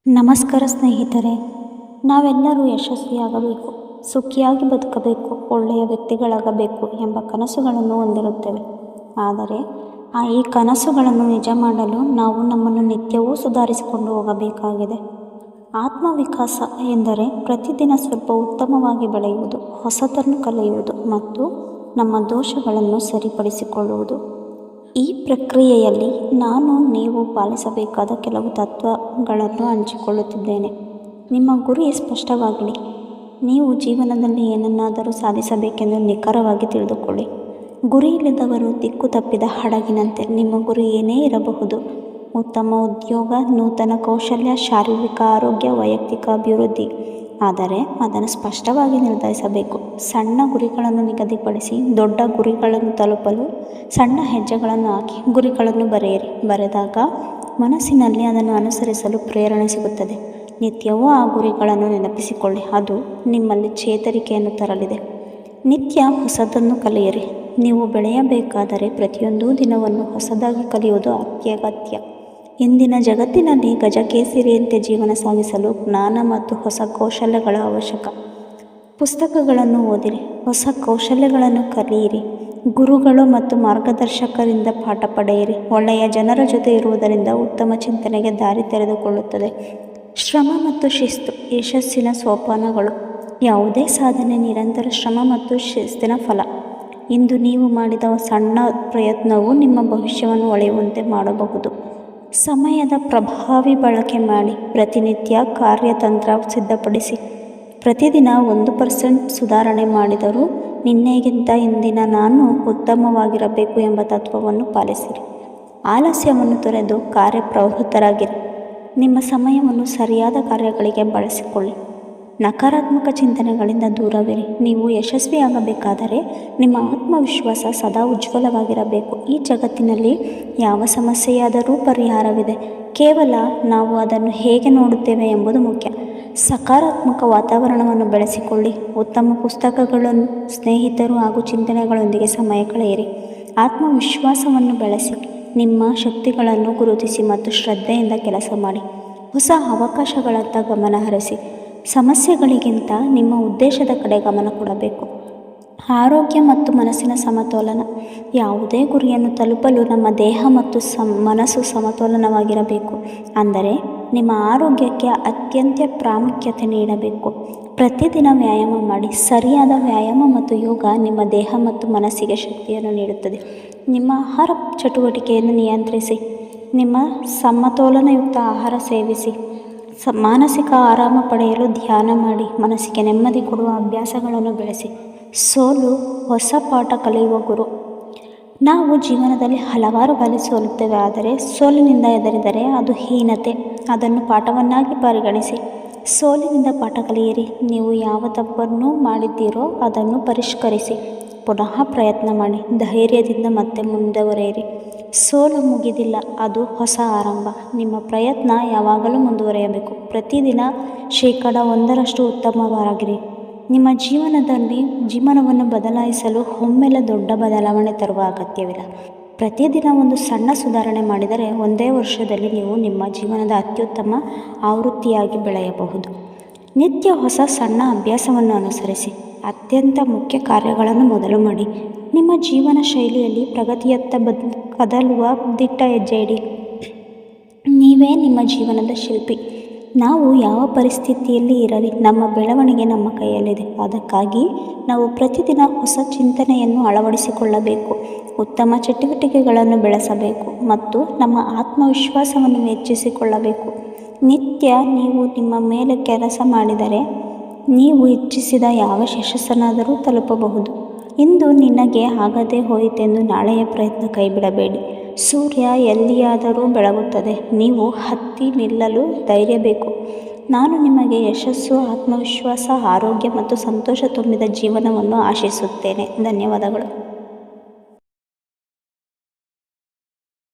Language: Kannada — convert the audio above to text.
ನಮಸ್ಕಾರ ಸ್ನೇಹಿತರೆ. ನಾವೆಲ್ಲರೂ ಯಶಸ್ವಿಯಾಗಬೇಕು, ಸುಖಿಯಾಗಿ ಬದುಕಬೇಕು, ಒಳ್ಳೆಯ ವ್ಯಕ್ತಿಗಳಾಗಬೇಕು ಎಂಬ ಕನಸುಗಳನ್ನು ಹೊಂದಿರುತ್ತೇವೆ. ಆದರೆ ಈ ಕನಸುಗಳನ್ನು ನಿಜ ಮಾಡಲು ನಾವು ನಮ್ಮನ್ನು ನಿತ್ಯವೂ ಸುಧಾರಿಸಿಕೊಂಡು ಹೋಗಬೇಕಾಗಿದೆ. ಆತ್ಮವಿಕಾಸ ಎಂದರೆ ಪ್ರತಿದಿನ ಸ್ವಲ್ಪ ಉತ್ತಮವಾಗಿ ಬೆಳೆಯುವುದು, ಹೊಸತನ್ನು ಕಲಿಯುವುದು ಮತ್ತು ನಮ್ಮ ದೋಷಗಳನ್ನು ಸರಿಪಡಿಸಿಕೊಳ್ಳುವುದು. ಈ ಪ್ರಕ್ರಿಯೆಯಲ್ಲಿ ನೀವು ಪಾಲಿಸಬೇಕಾದ ಕೆಲವು ತತ್ವಗಳನ್ನು ಹಂಚಿಕೊಳ್ಳುತ್ತಿದ್ದೇನೆ. ನಿಮ್ಮ ಗುರಿ ಸ್ಪಷ್ಟವಾಗಿಡಿ. ನೀವು ಜೀವನದಲ್ಲಿ ಏನನ್ನಾದರೂ ಸಾಧಿಸಬೇಕೆಂದು ನಿಖರವಾಗಿ ತಿಳಿದುಕೊಳ್ಳಿ. ಗುರಿಯಿಲ್ಲದವರು ದಿಕ್ಕು ತಪ್ಪಿದ ಹಡಗಿನಂತೆ. ನಿಮ್ಮ ಗುರಿ ಏನೇ ಇರಬಹುದು: ಉತ್ತಮ ಉದ್ಯೋಗ, ನೂತನ ಕೌಶಲ್ಯ, ಶಾರೀರಿಕ ಆರೋಗ್ಯ, ವೈಯಕ್ತಿಕ ಅಭಿವೃದ್ಧಿ. ಆದರೆ ಅದನ್ನು ಸ್ಪಷ್ಟವಾಗಿ ನಿರ್ಧರಿಸಬೇಕು. ಸಣ್ಣ ಗುರಿಗಳನ್ನು ನಿಗದಿಪಡಿಸಿ ದೊಡ್ಡ ಗುರಿಗಳನ್ನು ತಲುಪಲು ಸಣ್ಣ ಹೆಜ್ಜೆಗಳನ್ನು ಹಾಕಿ ಗುರಿಗಳನ್ನು ಬರೆಯಿರಿ. ಬರೆದಾಗ ಮನಸ್ಸಿನಲ್ಲಿ ಅದನ್ನು ಅನುಸರಿಸಲು ಪ್ರೇರಣೆ ಸಿಗುತ್ತದೆ. ನಿತ್ಯವೂ ಆ ಗುರಿಗಳನ್ನು ನೆನಪಿಸಿಕೊಳ್ಳಿ. ಅದು ನಿಮ್ಮಲ್ಲಿ ಚೇತರಿಕೆಯನ್ನು ತರಲಿದೆ. ನಿತ್ಯ ಹೊಸದನ್ನು ಕಲಿಯಿರಿ. ನೀವು ಬೆಳೆಯಬೇಕಾದರೆ ಪ್ರತಿಯೊಂದು ದಿನವನ್ನು ಹೊಸದಾಗಿ ಕಲಿಯುವುದು ಅತ್ಯಗತ್ಯ. ಇಂದಿನ ಜಗತ್ತಿನಲ್ಲಿ ಗಜಕೇಸರಿಯಂತೆ ಜೀವನ ಸಾಗಿಸಲು ಜ್ಞಾನ ಮತ್ತು ಹೊಸ ಕೌಶಲ್ಯಗಳ ಅವಶ್ಯಕ. ಪುಸ್ತಕಗಳನ್ನು ಓದಿರಿ, ಹೊಸ ಕೌಶಲ್ಯಗಳನ್ನು ಕಲಿಯಿರಿ, ಗುರುಗಳು ಮತ್ತು ಮಾರ್ಗದರ್ಶಕರಿಂದ ಪಾಠ ಪಡೆಯಿರಿ. ಒಳ್ಳೆಯ ಜನರ ಜೊತೆ ಇರುವುದರಿಂದ ಉತ್ತಮ ಚಿಂತನೆಗೆ ದಾರಿ ತೆರೆದುಕೊಳ್ಳುತ್ತದೆ. ಶ್ರಮ ಮತ್ತು ಶಿಸ್ತು ಯಶಸ್ಸಿನ ಸೋಪಾನಗಳು. ಯಾವುದೇ ಸಾಧನೆ ನಿರಂತರ ಶ್ರಮ ಮತ್ತು ಶಿಸ್ತಿನ ಫಲ. ಇಂದು ನೀವು ಮಾಡಿದ ಸಣ್ಣ ಪ್ರಯತ್ನವು ನಿಮ್ಮ ಭವಿಷ್ಯವನ್ನು ಹೊಳೆಯುವಂತೆ ಮಾಡಬಹುದು. ಸಮಯದ ಪ್ರಭಾವಿ ಬಳಕೆ ಮಾಡಿ. ಪ್ರತಿನಿತ್ಯ ಕಾರ್ಯತಂತ್ರ ಸಿದ್ಧಪಡಿಸಿ. ಪ್ರತಿದಿನ 1% ಸುಧಾರಣೆ ಮಾಡಿದರೂ ನಿನ್ನೆಗಿಂತ ಇಂದಿನ ನಾನು ಉತ್ತಮವಾಗಿರಬೇಕು ಎಂಬ ತತ್ವವನ್ನು ಪಾಲಿಸಿರಿ. ಆಲಸ್ಯವನ್ನು ತೊರೆದು ಕಾರ್ಯಪ್ರವೃತ್ತರಾಗಿರಿ. ನಿಮ್ಮ ಸಮಯವನ್ನು ಸರಿಯಾದ ಕಾರ್ಯಗಳಿಗೆ ಬಳಸಿಕೊಳ್ಳಿ. ನಕಾರಾತ್ಮಕ ಚಿಂತನೆಗಳಿಂದ ದೂರವಿರಿ. ನೀವು ಯಶಸ್ವಿಯಾಗಬೇಕಾದರೆ ನಿಮ್ಮ ಆತ್ಮವಿಶ್ವಾಸ ಸದಾ ಉಜ್ವಲವಾಗಿರಬೇಕು. ಈ ಜಗತ್ತಿನಲ್ಲಿ ಯಾವ ಸಮಸ್ಯೆಯಾದರೂ ಪರಿಹಾರವಿದೆ. ಕೇವಲ ನಾವು ಅದನ್ನು ಹೇಗೆ ನೋಡುತ್ತೇವೆ ಎಂಬುದು ಮುಖ್ಯ. ಸಕಾರಾತ್ಮಕ ವಾತಾವರಣವನ್ನು ಬೆಳೆಸಿಕೊಳ್ಳಿ. ಉತ್ತಮ ಪುಸ್ತಕಗಳನ್ನು, ಸ್ನೇಹಿತರು ಹಾಗೂ ಚಿಂತನೆಗಳೊಂದಿಗೆ ಸಮಯ ಕಳೆಯಿರಿ. ಆತ್ಮವಿಶ್ವಾಸವನ್ನು ಬೆಳೆಸಿ. ನಿಮ್ಮ ಶಕ್ತಿಗಳನ್ನು ಗುರುತಿಸಿ ಮತ್ತು ಶ್ರದ್ಧೆಯಿಂದ ಕೆಲಸ ಮಾಡಿ. ಹೊಸ ಅವಕಾಶಗಳತ್ತ ಗಮನ ಹರಿಸಿ. ಸಮಸ್ಯೆಗಳಿಗಿಂತ ನಿಮ್ಮ ಉದ್ದೇಶದ ಕಡೆ ಗಮನ ಕೊಡಬೇಕು. ಆರೋಗ್ಯ ಮತ್ತು ಮನಸ್ಸಿನ ಸಮತೋಲನ. ಯಾವುದೇ ಗುರಿಯನ್ನು ತಲುಪಲು ನಮ್ಮ ದೇಹ ಮತ್ತು ಮನಸ್ಸು ಸಮತೋಲನವಾಗಿರಬೇಕು. ಅಂದರೆ ನಿಮ್ಮ ಆರೋಗ್ಯಕ್ಕೆ ಅತ್ಯಂತ ಪ್ರಾಮುಖ್ಯತೆ ನೀಡಬೇಕು. ಪ್ರತಿದಿನ ವ್ಯಾಯಾಮ ಮಾಡಿ. ಸರಿಯಾದ ವ್ಯಾಯಾಮ ಮತ್ತು ಯೋಗ ನಿಮ್ಮ ದೇಹ ಮತ್ತು ಮನಸ್ಸಿಗೆ ಶಕ್ತಿಯನ್ನು ನೀಡುತ್ತದೆ. ನಿಮ್ಮ ಆಹಾರ ಚಟುವಟಿಕೆಯನ್ನು ನಿಯಂತ್ರಿಸಿ. ನಿಮ್ಮ ಸಮತೋಲನಯುಕ್ತ ಆಹಾರ ಸೇವಿಸಿ. ಮಾನಸಿಕ ಆರಾಮ ಪಡೆಯಲು ಧ್ಯಾನ ಮಾಡಿ. ಮನಸ್ಸಿಗೆ ನೆಮ್ಮದಿ ಕೊಡುವ ಅಭ್ಯಾಸಗಳನ್ನು ಬೆಳೆಸಿ. ಸೋಲು ಹೊಸ ಪಾಠ ಕಲಿಯುವ ಗುರು. ನಾವು ಜೀವನದಲ್ಲಿ ಹಲವಾರು ಬಾರಿ ಸೋಲುತ್ತೇವೆ. ಆದರೆ ಸೋಲಿನಿಂದ ಹೆದರಿದರೆ ಅದು ಹೀನತೆ. ಅದನ್ನು ಪಾಠವನ್ನಾಗಿ ಪರಿಗಣಿಸಿ. ಸೋಲಿನಿಂದ ಪಾಠ ಕಲಿಯಿರಿ. ನೀವು ಯಾವ ತಪ್ಪನ್ನು ಮಾಡಿದ್ದೀರೋ ಅದನ್ನು ಪರಿಷ್ಕರಿಸಿ. ಪುನಃ ಪ್ರಯತ್ನ ಮಾಡಿ. ಧೈರ್ಯದಿಂದ ಮತ್ತೆ ಮುಂದುವರೆಯಿರಿ. ಸೋಲು ಮುಗಿದಿಲ್ಲ, ಅದು ಹೊಸ ಆರಂಭ. ನಿಮ್ಮ ಪ್ರಯತ್ನ ಯಾವಾಗಲೂ ಮುಂದುವರಿಯಬೇಕು. ಪ್ರತಿದಿನ 1% ಉತ್ತಮವಾಗಿರಿ. ನಿಮ್ಮ ಜೀವನವನ್ನು ಬದಲಾಯಿಸಲು ಒಮ್ಮೆಲೆ ದೊಡ್ಡ ಬದಲಾವಣೆ ತರುವ ಅಗತ್ಯವಿಲ್ಲ. ಪ್ರತಿದಿನ ಒಂದು ಸಣ್ಣ ಸುಧಾರಣೆ ಮಾಡಿದರೆ ಒಂದೇ ವರ್ಷದಲ್ಲಿ ನೀವು ನಿಮ್ಮ ಜೀವನದ ಅತ್ಯುತ್ತಮ ಆವೃತ್ತಿಯಾಗಿ ಬೆಳೆಯಬಹುದು. ನಿತ್ಯ ಹೊಸ ಸಣ್ಣ ಅಭ್ಯಾಸವನ್ನು ಅನುಸರಿಸಿ. ಅತ್ಯಂತ ಮುಖ್ಯ ಕಾರ್ಯಗಳನ್ನು ಮೊದಲು ಮಾಡಿ. ನಿಮ್ಮ ಜೀವನ ಶೈಲಿಯಲ್ಲಿ ಪ್ರಗತಿಯತ್ತ ಕದಲುವ ದಿಟ್ಟ ಹೆಜ್ಜೆ ಇಡಿ. ನೀವೇ ನಿಮ್ಮ ಜೀವನದ ಶಿಲ್ಪಿ. ನಾವು ಯಾವ ಪರಿಸ್ಥಿತಿಯಲ್ಲಿ ಇರಲಿ, ನಮ್ಮ ಬೆಳವಣಿಗೆ ನಮ್ಮ ಕೈಯಲ್ಲಿದೆ. ಅದಕ್ಕಾಗಿ ನಾವು ಪ್ರತಿದಿನ ಹೊಸ ಚಿಂತನೆಯನ್ನು ಅಳವಡಿಸಿಕೊಳ್ಳಬೇಕು, ಉತ್ತಮ ಚಟುವಟಿಕೆಗಳನ್ನು ಬೆಳೆಸಬೇಕು ಮತ್ತು ನಮ್ಮ ಆತ್ಮವಿಶ್ವಾಸವನ್ನು ಹೆಚ್ಚಿಸಿಕೊಳ್ಳಬೇಕು. ನಿತ್ಯ ನೀವು ನಿಮ್ಮ ಮೇಲೆ ಕೆಲಸ ಮಾಡಿದರೆ ನೀವು ಇಚ್ಛಿಸಿದ ಯಾವ ಯಶಸ್ಸನ್ನಾದರೂ ತಲುಪಬಹುದು. ಇಂದು ನಿನಗೆ ಆಗದೆ ಹೋಯಿತೆಂದು ನಾಳೆಯ ಪ್ರಯತ್ನ ಕೈಬಿಡಬೇಡಿ. ಸೂರ್ಯ ಎಲ್ಲಿಯಾದರೂ ಬೆಳಗುತ್ತದೆ. ನೀವು ಹತ್ತಿ ನಿಲ್ಲಲು ಧೈರ್ಯ ಬೇಕು. ನಾನು ನಿಮಗೆ ಯಶಸ್ಸು, ಆತ್ಮವಿಶ್ವಾಸ, ಆರೋಗ್ಯ ಮತ್ತು ಸಂತೋಷ ತುಂಬಿದ ಜೀವನವನ್ನು ಆಶಿಸುತ್ತೇನೆ. ಧನ್ಯವಾದಗಳು.